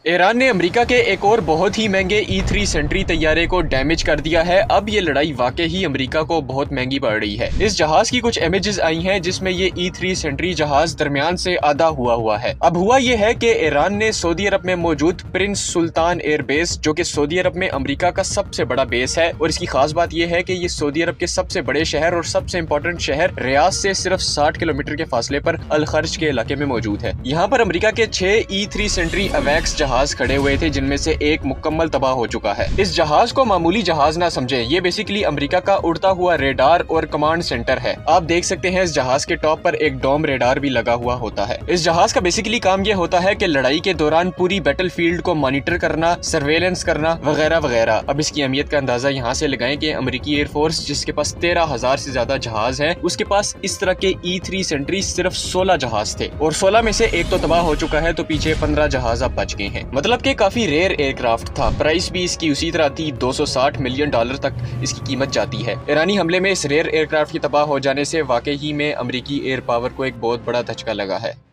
Iran ने America के एक और बहुत ही महंगे E3 सेंट्री तैयारे को डैमेज कर दिया है। अब ये लड़ाई वाकई ही अमेरिका को बहुत महंगी पड़ रही है। इस जहाज की कुछ इमेजेस आई हैं जिसमें ये E3 सेंट्री जहाज दरमियान से आधा हुआ है। अब हुआ ये है कि ईरान ने सऊदी अरब में मौजूद प्रिंस सुल्तान एयरबेस, जो कि सऊदी अरब में अमेरिका का सबसे बड़ा बेस है, और इसकी खास बात यह है कि ये सऊदी अरब के सबसे बड़े शहर और सबसे इंपॉर्टेंट शहर रियाद से सिर्फ 60 किलोमीटर के फासले पर अल खर्ज के इलाके में मौजूद है। यहाँ पर अमेरिका के 6 E3 सेंट्री अवैक्स जहाज खड़े हुए थे, जिनमें से एक मुकम्मल तबाह हो चुका है। इस जहाज को मामूली जहाज ना समझे, ये बेसिकली अमेरिका का उड़ता हुआ रेडार और कमांड सेंटर है। आप देख सकते हैं इस जहाज के टॉप पर एक डोम रेडार भी लगा हुआ होता है। इस जहाज का बेसिकली काम ये होता है कि लड़ाई के दौरान पूरी बैटलफील्ड को मॉनिटर करना, सर्वेलेंस करना वगैरह वगैरह। अब इसकी अहमियत का अंदाजा यहाँ से लगाएं कि अमेरिकी एयरफोर्स, जिसके पास 13,000 से ज्यादा जहाज हैं, उसके पास इस तरह के E3 सेंट्री सिर्फ 16 जहाज थे, और 16 में से एक तो तबाह हो चुका है, तो पीछे 15 जहाज अब बच गए हैं। मतलब कि काफी रेयर एयरक्राफ्ट था। प्राइस भी इसकी उसी तरह थी, $260 मिलियन तक इसकी कीमत जाती है। ईरानी हमले में इस रेयर एयरक्राफ्ट की तबाह हो जाने से वाकई ही में अमेरिकी एयर पावर को एक बहुत बड़ा धचका लगा है।